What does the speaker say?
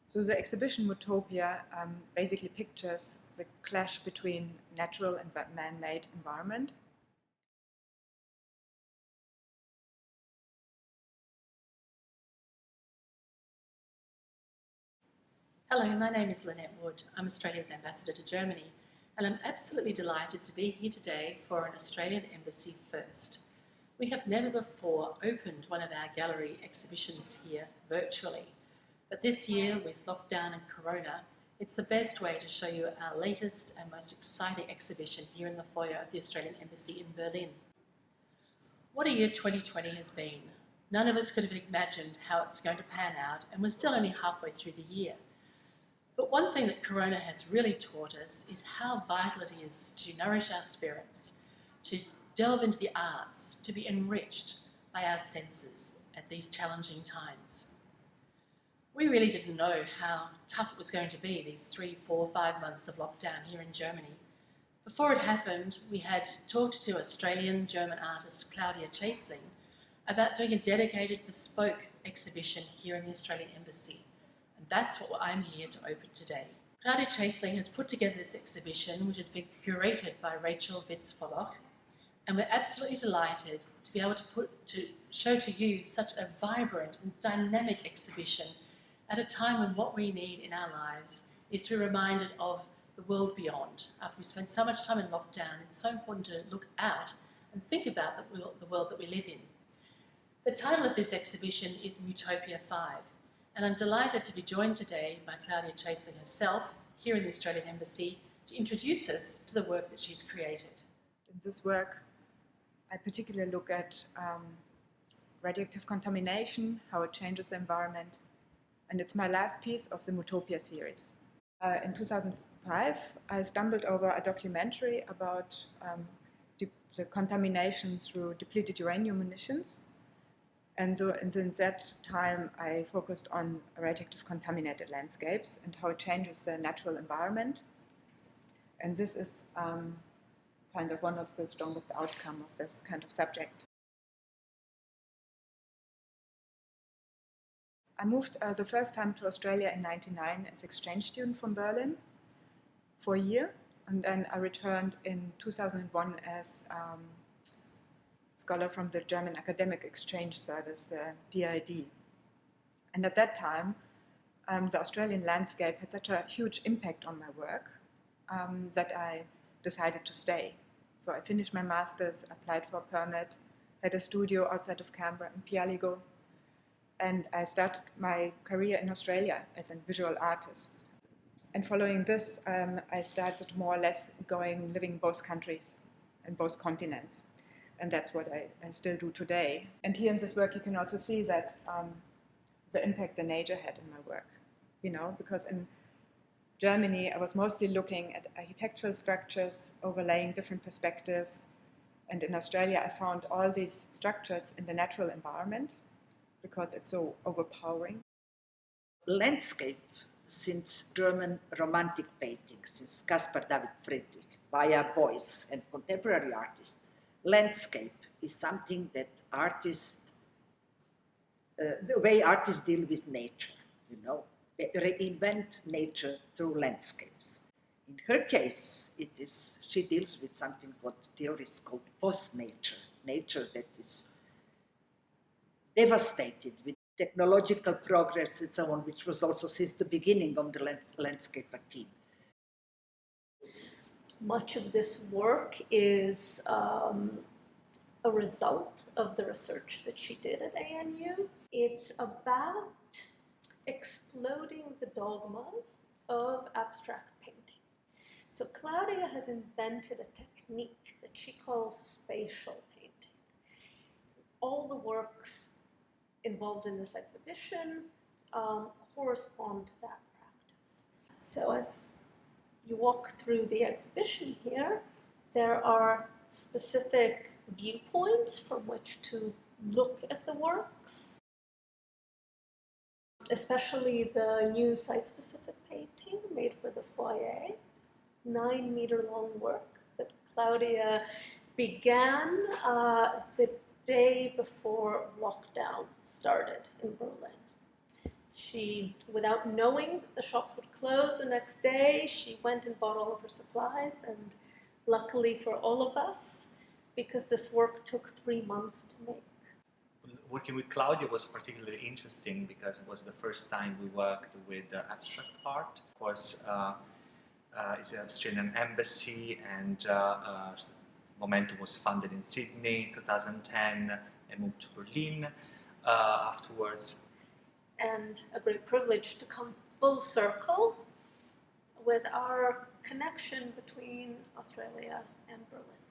So the exhibition Mutopia basically pictures the clash between natural and man-made environment. Hello, my name is Lynette Wood. I'm Australia's ambassador to Germany, and I'm absolutely delighted to be here today for an Australian embassy first. We have never before opened one of our gallery exhibitions here virtually, but this year with lockdown and corona, it's the best way to show you our latest and most exciting exhibition here in the foyer of the Australian Embassy in Berlin. What a year 2020 has been. None of us could have imagined how it's going to pan out, and we're still only halfway through the year. But one thing that Corona has really taught us is how vital it is to nourish our spirits, to delve into the arts, to be enriched by our senses at these challenging times. We really didn't know how tough it was going to be, these 3, 4, 5 months of lockdown here in Germany. Before it happened, we had talked to Australian-German artist Claudia Chaseling about doing a dedicated bespoke exhibition here in the Australian Embassy. And that's what I'm here to open today. Claudia Chaseling has put together this exhibition, which has been curated by Rits-Volloch, and we're absolutely delighted to be able to show to you such a vibrant and dynamic exhibition at a time when what we need in our lives is to be reminded of the world beyond. After we spend so much time in lockdown, it's so important to look out and think about the world that we live in. The title of this exhibition is Mutopia 5. And I'm delighted to be joined today by Claudia Chaseling herself, here in the Australian Embassy, to introduce us to the work that she's created. In this work, I particularly look at radioactive contamination, how it changes the environment, and it's my last piece of the Mutopia series. In 2005, I stumbled over a documentary about the contamination through depleted uranium munitions. And so since that time, I focused on radioactive contaminated landscapes and how it changes the natural environment. And this is kind of one of the strongest outcomes of this kind of subject. I moved the first time to Australia in 1999 as exchange student from Berlin for a year. And then I returned in 2001 as scholar from the German Academic Exchange Service, the DID. And at that time, the Australian landscape had such a huge impact on my work that I decided to stay. So I finished my master's, applied for a permit, had a studio outside of Canberra in Pialigo, and I started my career in Australia as a visual artist. And following this, I started more or less living in both countries and both continents. And that's what I still do today. And here in this work, you can also see that the impact the nature had in my work. You know, because in Germany, I was mostly looking at architectural structures, overlaying different perspectives. And in Australia, I found all these structures in the natural environment because it's so overpowering. Landscape, since German romantic paintings, since Caspar David Friedrich, via Beuys and contemporary artists, landscape is something that the way artists deal with nature, you know, they reinvent nature through landscapes. In her case, she deals with something what theorists call post-nature, nature that is devastated with technological progress and so on, which was also since the beginning of the landscape team. Much of this work is a result of the research that she did at ANU. It's about exploding the dogmas of abstract painting. So Claudia has invented a technique that she calls spatial painting. All the works involved in this exhibition correspond to that practice. So as you walk through the exhibition here, there are specific viewpoints from which to look at the works, especially the new site-specific painting made for the foyer, 9-meter-long work that Claudia began the day before lockdown started in Berlin. She, without knowing that the shops would close the next day, she went and bought all of her supplies, and luckily for all of us, because this work took 3 months to make. Working with Claudia was particularly interesting because it was the first time we worked with abstract art. Of course, it's an Australian embassy, and Momentum was founded in Sydney in 2010 and moved to Berlin afterwards. And a great privilege to come full circle with our connection between Australia and Berlin.